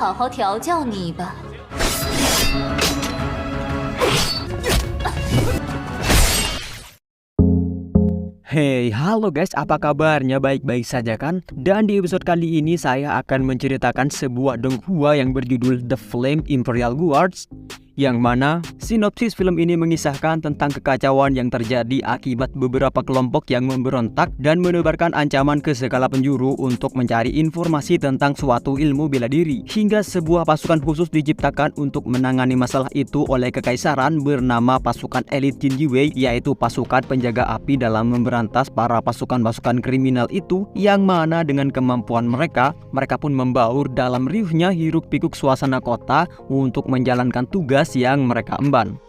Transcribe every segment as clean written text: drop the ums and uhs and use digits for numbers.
好好调教你吧。 Hey, halo guys, apa kabarnya? Baik-baik saja kan? Dan di episode kali ini saya akan menceritakan sebuah donghua yang berjudul The Flame Imperial Guards, yang mana sinopsis film ini mengisahkan tentang kekacauan yang terjadi akibat beberapa kelompok yang memberontak dan menebarkan ancaman ke segala penjuru untuk mencari informasi tentang suatu ilmu bela diri, hingga sebuah pasukan khusus diciptakan untuk menangani masalah itu oleh kekaisaran bernama pasukan elit Qin Ji Wei, yaitu pasukan penjaga api dalam memberantas para pasukan-pasukan kriminal itu, yang mana dengan kemampuan mereka pun membaur dalam riuhnya hiruk-pikuk suasana kota untuk menjalankan tugas yang mereka emban.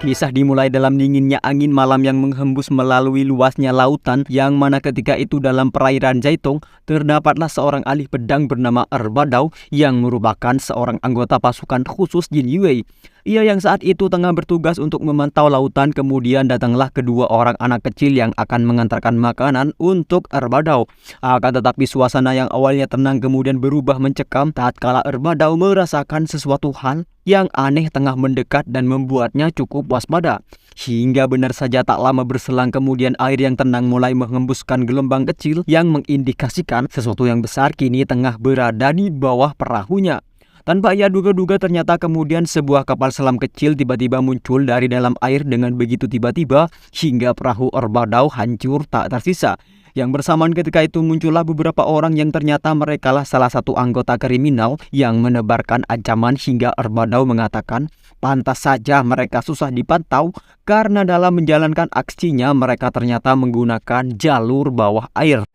Kisah dimulai dalam dinginnya angin malam yang menghembus melalui luasnya lautan, yang mana ketika itu dalam perairan Jaitong terdapatlah seorang ahli pedang bernama Erbadao yang merupakan seorang anggota pasukan khusus Jin Yue. Ia yang saat itu tengah bertugas untuk memantau lautan, kemudian datanglah kedua orang anak kecil yang akan mengantarkan makanan untuk Erbadao. Akan tetapi suasana yang awalnya tenang kemudian berubah mencekam tatkala Erbadao merasakan sesuatu hal yang aneh tengah mendekat dan membuatnya cukup waspada. Hingga benar saja tak lama berselang kemudian air yang tenang mulai menghembuskan gelombang kecil yang mengindikasikan sesuatu yang besar kini tengah berada di bawah perahunya. Tanpa ia duga-duga ternyata kemudian sebuah kapal selam kecil tiba-tiba muncul dari dalam air dengan begitu tiba-tiba hingga perahu Erbadao hancur tak tersisa. Yang bersamaan ketika itu muncullah beberapa orang yang ternyata merekalah salah satu anggota kriminal yang menebarkan ancaman, hingga Erbadao mengatakan pantas saja mereka susah dipantau karena dalam menjalankan aksinya mereka ternyata menggunakan jalur bawah air.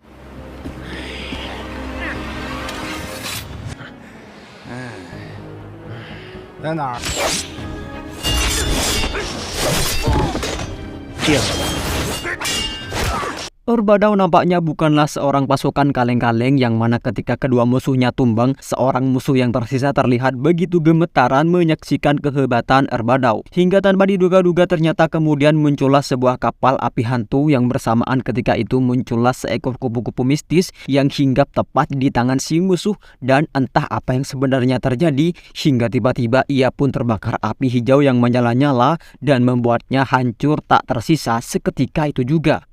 Erbadao nampaknya bukanlah seorang pasukan kaleng-kaleng, yang mana ketika kedua musuhnya tumbang, seorang musuh yang tersisa terlihat begitu gemetaran menyaksikan kehebatan Erbadao. Hingga tanpa diduga-duga ternyata kemudian muncullah sebuah kapal api hantu, yang bersamaan ketika itu muncullah seekor kupu-kupu mistis yang hinggap tepat di tangan si musuh, dan entah apa yang sebenarnya terjadi hingga tiba-tiba ia pun terbakar api hijau yang menyala-nyala dan membuatnya hancur tak tersisa seketika itu juga.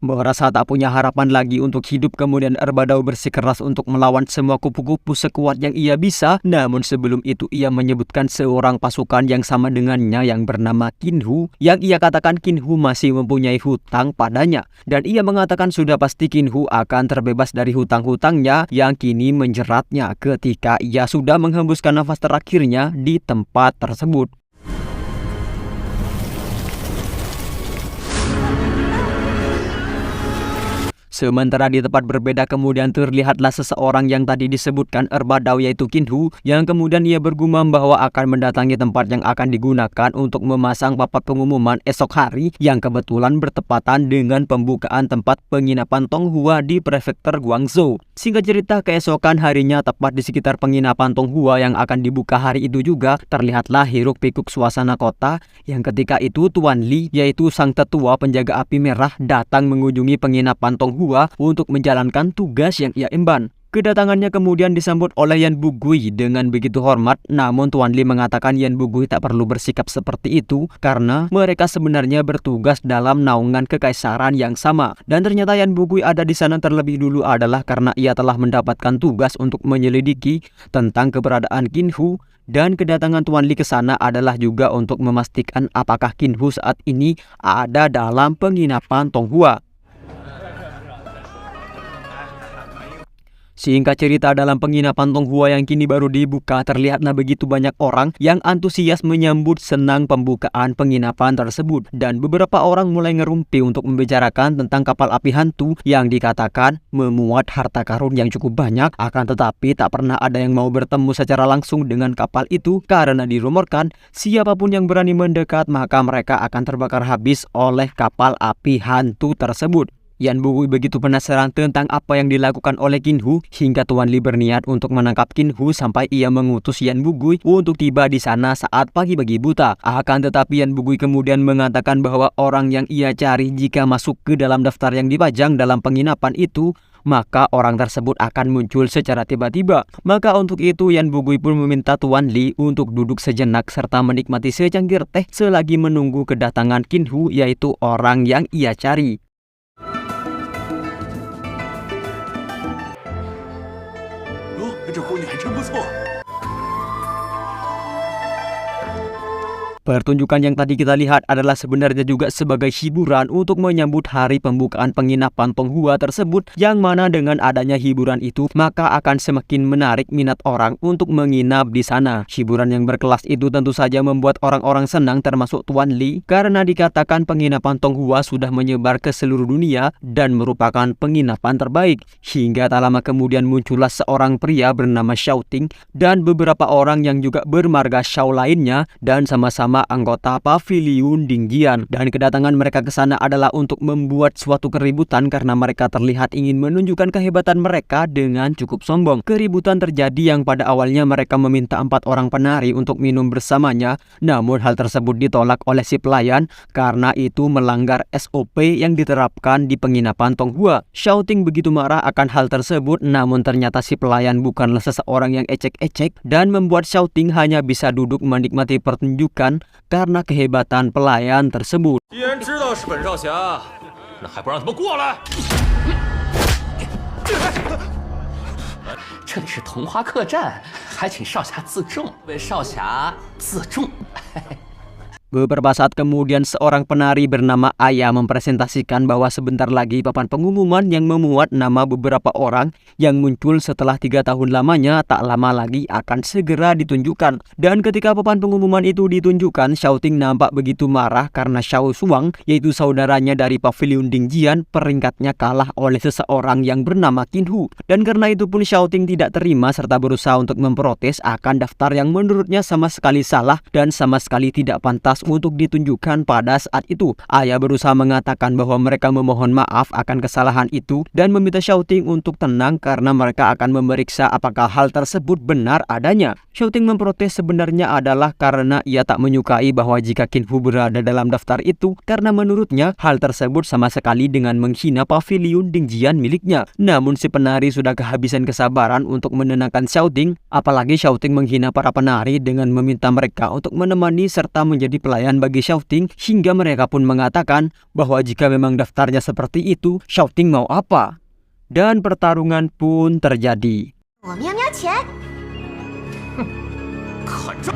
Merasa tak punya harapan lagi untuk hidup, kemudian Erbadao bersikeras untuk melawan semua kupu-kupu sekuat yang ia bisa. Namun sebelum itu ia menyebutkan seorang pasukan yang sama dengannya yang bernama Qin Hu, yang ia katakan Qin Hu masih mempunyai hutang padanya, dan ia mengatakan sudah pasti Qin Hu akan terbebas dari hutang-hutangnya yang kini menjeratnya ketika ia sudah menghembuskan nafas terakhirnya di tempat tersebut. Sementara di tempat berbeda kemudian terlihatlah seseorang yang tadi disebutkan Erbadao, yaitu Qin Hu, yang kemudian ia bergumam bahwa akan mendatangi tempat yang akan digunakan untuk memasang papan pengumuman esok hari, yang kebetulan bertepatan dengan pembukaan tempat penginapan Tonghua di prefektur Guangzhou. Singkat cerita, keesokan harinya tepat di sekitar penginapan Tonghua yang akan dibuka hari itu juga terlihatlah hiruk-pikuk suasana kota, yang ketika itu Tuan Li, yaitu sang tetua penjaga api merah, datang mengunjungi penginapan Tonghua untuk menjalankan tugas yang ia emban. Kedatangannya kemudian disambut oleh Yan Bugui dengan begitu hormat, namun Tuan Li mengatakan Yan Bugui tak perlu bersikap seperti itu karena mereka sebenarnya bertugas dalam naungan kekaisaran yang sama. Dan ternyata Yan Bugui ada di sana terlebih dulu adalah karena ia telah mendapatkan tugas untuk menyelidiki tentang keberadaan Qin Hu, dan kedatangan Tuan Li ke sana adalah juga untuk memastikan apakah Qin Hu saat ini ada dalam penginapan Tonghua. Singkat cerita, dalam penginapan Tonghua yang kini baru dibuka terlihatlah begitu banyak orang yang antusias menyambut senang pembukaan penginapan tersebut, dan beberapa orang mulai ngerumpi untuk membicarakan tentang kapal api hantu yang dikatakan memuat harta karun yang cukup banyak, akan tetapi tak pernah ada yang mau bertemu secara langsung dengan kapal itu karena dirumorkan siapapun yang berani mendekat maka mereka akan terbakar habis oleh kapal api hantu tersebut. Yan Bugui begitu penasaran tentang apa yang dilakukan oleh Qin Hu hingga Tuan Li berniat untuk menangkap Qin Hu sampai ia mengutus Yan Bugui untuk tiba di sana saat pagi-pagi buta. Akan tetapi Yan Bugui kemudian mengatakan bahwa orang yang ia cari jika masuk ke dalam daftar yang dipajang dalam penginapan itu, maka orang tersebut akan muncul secara tiba-tiba. Maka untuk itu Yan Bugui pun meminta Tuan Li untuk duduk sejenak serta menikmati secangkir teh selagi menunggu kedatangan Qin Hu, yaitu orang yang ia cari. Pertunjukan yang tadi kita lihat adalah sebenarnya juga sebagai hiburan untuk menyambut hari pembukaan penginapan Tonghua tersebut, yang mana dengan adanya hiburan itu maka akan semakin menarik minat orang untuk menginap di sana. Hiburan yang berkelas itu tentu saja membuat orang-orang senang termasuk Tuan Li, karena dikatakan penginapan Tonghua sudah menyebar ke seluruh dunia dan merupakan penginapan terbaik. Hingga tak lama kemudian muncullah seorang pria bernama Xiao Ting dan beberapa orang yang juga bermarga Xiao lainnya dan sama-sama anggota Paviliun Dingjian, dan kedatangan mereka ke sana adalah untuk membuat suatu keributan karena mereka terlihat ingin menunjukkan kehebatan mereka dengan cukup sombong. Keributan terjadi yang pada awalnya mereka meminta 4 orang penari untuk minum bersamanya, namun hal tersebut ditolak oleh si pelayan karena itu melanggar SOP yang diterapkan di penginapan Tonghua. Xiao Ting begitu marah akan hal tersebut, namun ternyata si pelayan bukanlah seseorang yang ecek-ecek dan membuat Xiao Ting hanya bisa duduk menikmati pertunjukan karena kehebatan pelayan tersebut. 既然知道是本少侠，那还不让他们过来？这里是童话客栈，还请少侠自重，为少侠自重。Beberapa saat kemudian seorang penari bernama Aya mempresentasikan bahwa sebentar lagi papan pengumuman yang memuat nama beberapa orang yang muncul setelah 3 tahun lamanya tak lama lagi akan segera ditunjukkan. Dan ketika papan pengumuman itu ditunjukkan, Xiao Ting nampak begitu marah karena Xiao Shuang, yaitu saudaranya dari Paviliun Dingjian, peringkatnya kalah oleh seseorang yang bernama Qin Hu. Dan karena itu pun Xiao Ting tidak terima serta berusaha untuk memprotes akan daftar yang menurutnya sama sekali salah dan sama sekali tidak pantas untuk ditunjukkan pada saat itu. Aya berusaha mengatakan bahwa mereka memohon maaf akan kesalahan itu dan meminta Xiao Ting untuk tenang karena mereka akan memeriksa apakah hal tersebut benar adanya. Xiao Ting memprotes sebenarnya adalah karena ia tak menyukai bahwa jika Qin Hu berada dalam daftar itu, karena menurutnya hal tersebut sama sekali dengan menghina Paviliun Dingjian miliknya. Namun si penari sudah kehabisan kesabaran untuk menenangkan Xiao Ting, apalagi Xiao Ting menghina para penari dengan meminta mereka untuk menemani serta menjadi pelayan bagi Xiao Ting, hingga mereka pun mengatakan bahwa jika memang daftarnya seperti itu, Xiao Ting mau apa? Dan pertarungan pun terjadi. 我喵喵拳，看这，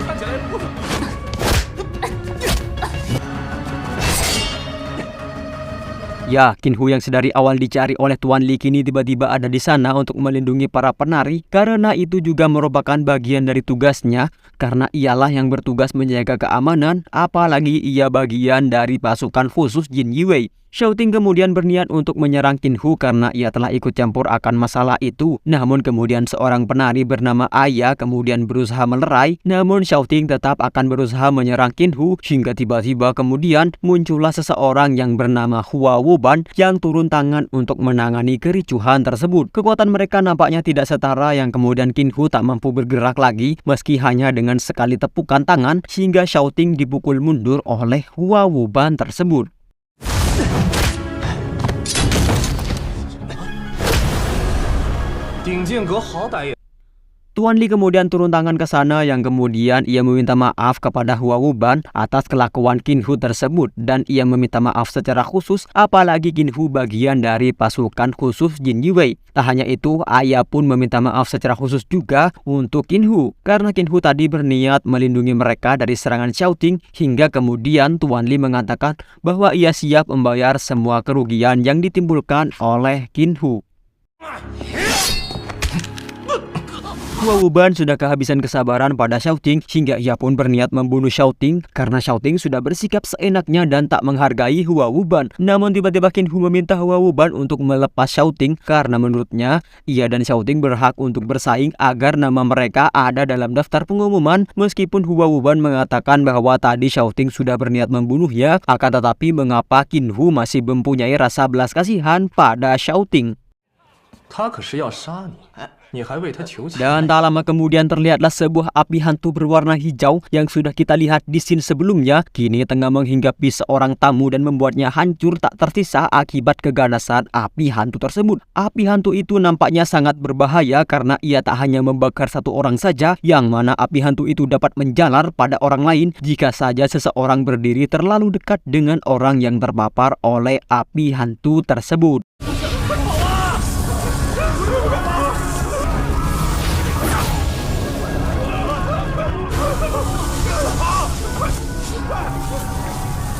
看起来不怎么。 Ya, Qin Hu yang sedari awal dicari oleh Tuan Li kini tiba-tiba ada di sana untuk melindungi para penari, karena itu juga merupakan bagian dari tugasnya, karena ialah yang bertugas menjaga keamanan, apalagi ia bagian dari pasukan khusus Jin Yiwei. Xiao Ting kemudian berniat untuk menyerang Qin Hu karena ia telah ikut campur akan masalah itu. Namun kemudian seorang penari bernama Aya kemudian berusaha melerai, namun Xiao Ting tetap akan berusaha menyerang Qin Hu hingga tiba-tiba kemudian muncullah seseorang yang bernama Hua Wuban yang turun tangan untuk menangani kericuhan tersebut. Kekuatan mereka nampaknya tidak setara yang kemudian Qin Hu tak mampu bergerak lagi meski hanya dengan sekali tepukan tangan hingga Xiao Ting dipukul mundur oleh Hua Wuban tersebut. Tuan Li kemudian turun tangan ke sana yang kemudian ia meminta maaf kepada Hua Wuban atas kelakuan Qin Hu tersebut, dan ia meminta maaf secara khusus apalagi Qin Hu bagian dari pasukan khusus Jin Yiwei. Tak hanya itu, Aya pun meminta maaf secara khusus juga untuk Qin Hu karena Qin Hu tadi berniat melindungi mereka dari serangan Xiao Ting, hingga kemudian Tuan Li mengatakan bahwa ia siap membayar semua kerugian yang ditimbulkan oleh Qin Hu. Hua Wuban sudah kehabisan kesabaran pada Xiaoting hingga ia pun berniat membunuh Xiaoting karena Xiaoting sudah bersikap seenaknya dan tak menghargai Hua Wuban. Namun tiba-tiba Qin Hu meminta Hua Wuban untuk melepas Xiaoting karena menurutnya ia dan Xiaoting berhak untuk bersaing agar nama mereka ada dalam daftar pengumuman. Meskipun Hua Wuban mengatakan bahwa tadi Xiaoting sudah berniat membunuhnya, akan tetapi mengapa Qin Hu masih mempunyai rasa belas kasihan pada Xiaoting. 他可是要杀你，你还为他求情。 Dan tak lama kemudian terlihatlah sebuah api hantu berwarna hijau yang sudah kita lihat di scene sebelumnya. Kini tengah menghinggapi seorang tamu dan membuatnya hancur tak tersisa akibat keganasan api hantu tersebut. Api hantu itu nampaknya sangat berbahaya karena ia tak hanya membakar satu orang saja, yang mana api hantu itu dapat menjalar pada orang lain jika saja seseorang berdiri terlalu dekat dengan orang yang terpapar oleh api hantu tersebut.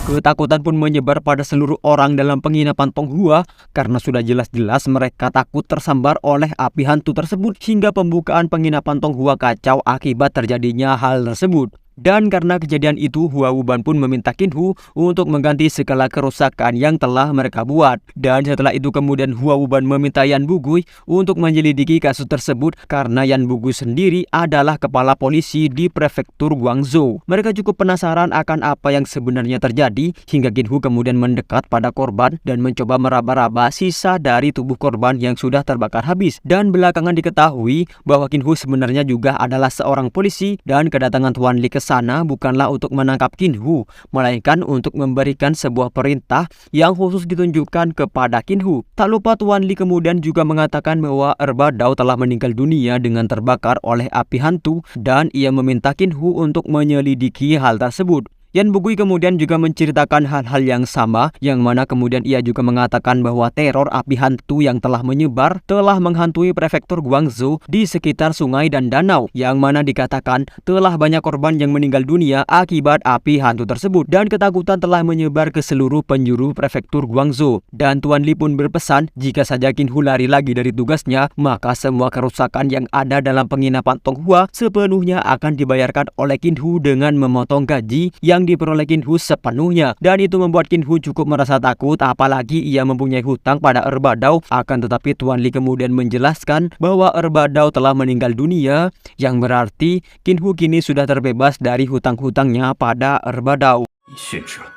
Ketakutan pun menyebar pada seluruh orang dalam penginapan Tonghua karena sudah jelas-jelas mereka takut tersambar oleh api hantu tersebut hingga pembukaan penginapan Tonghua kacau akibat terjadinya hal tersebut. Dan karena kejadian itu, Hua Wuban pun meminta Qin Hu untuk mengganti segala kerusakan yang telah mereka buat. Dan setelah itu kemudian Hua Wuban meminta Yan Bugui untuk menyelidiki kasus tersebut karena Yan Bugui sendiri adalah kepala polisi di prefektur Guangzhou. Mereka cukup penasaran akan apa yang sebenarnya terjadi hingga Qin Hu kemudian mendekat pada korban dan mencoba meraba-raba sisa dari tubuh korban yang sudah terbakar habis. Dan belakangan diketahui bahwa Qin Hu sebenarnya juga adalah seorang polisi dan kedatangan Tuan Li ke sana bukanlah untuk menangkap Qin Hu, melainkan untuk memberikan sebuah perintah yang khusus ditunjukkan kepada Qin Hu. Tak lupa Tuan Li kemudian juga mengatakan bahwa Erbadao telah meninggal dunia dengan terbakar oleh api hantu dan ia meminta Qin Hu untuk menyelidiki hal tersebut. Yan Bugui kemudian juga menceritakan hal-hal yang sama, yang mana kemudian ia juga mengatakan bahwa teror api hantu yang telah menyebar telah menghantui prefektur Guangzhou di sekitar sungai dan danau, yang mana dikatakan telah banyak korban yang meninggal dunia akibat api hantu tersebut dan ketakutan telah menyebar ke seluruh penjuru prefektur Guangzhou. Dan Tuan Li pun berpesan jika saja Qin Hu lari lagi dari tugasnya, maka semua kerusakan yang ada dalam penginapan Tonghua sepenuhnya akan dibayarkan oleh Qin Hu dengan memotong gaji yang diperoleh Qin Hu sepenuhnya. Dan itu membuat Qin Hu cukup merasa takut, apalagi ia mempunyai hutang pada Erbadao. Akan tetapi Tuan Li kemudian menjelaskan bahwa Erbadao telah meninggal dunia, yang berarti Qin Hu kini sudah terbebas dari hutang-hutangnya pada Erbadao. 殉职了。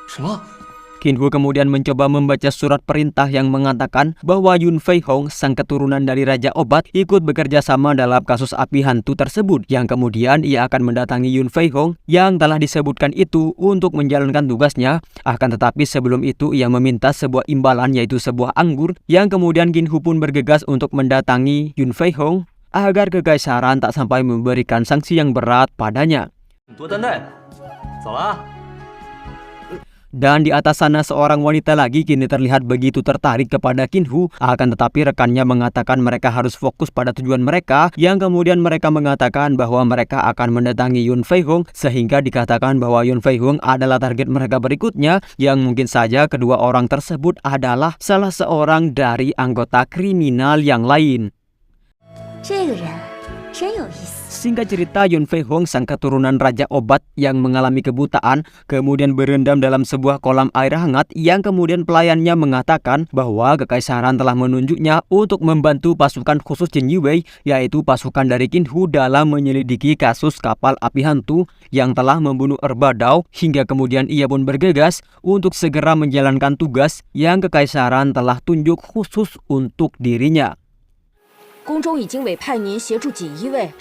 什么？ Qin Hu kemudian mencoba membaca surat perintah yang mengatakan bahwa Yun Fei Hong, sang keturunan dari Raja Obat, ikut bekerja sama dalam kasus api hantu tersebut, yang kemudian ia akan mendatangi Yun Fei Hong yang telah disebutkan itu untuk menjalankan tugasnya. Akan tetapi sebelum itu ia meminta sebuah imbalan, yaitu sebuah anggur, yang kemudian Qin Hu pun bergegas untuk mendatangi Yun Fei Hong agar kekaisaran tak sampai memberikan sanksi yang berat padanya. 多担待，走了啊。 Dan di atas sana seorang wanita lagi kini terlihat begitu tertarik kepada Qin Hu, akan tetapi rekannya mengatakan mereka harus fokus pada tujuan mereka, yang kemudian mereka mengatakan bahwa mereka akan mendatangi Yun Fei Hong, sehingga dikatakan bahwa Yun Fei Hong adalah target mereka berikutnya, yang mungkin saja kedua orang tersebut adalah salah seorang dari anggota kriminal yang lain. 这个人真有意思。 Singkat cerita, Yun Fei Hong, sang keturunan Raja Obat yang mengalami kebutaan, kemudian berendam dalam sebuah kolam air hangat, yang kemudian pelayannya mengatakan bahwa kekaisaran telah menunjuknya untuk membantu pasukan khusus Jin Yiwei, yaitu pasukan dari Qin Hu, dalam menyelidiki kasus kapal api hantu yang telah membunuh Erbadao, hingga kemudian ia pun bergegas untuk segera menjalankan tugas yang kekaisaran telah tunjuk khusus untuk dirinya. 宫中已经委派您协助锦衣卫。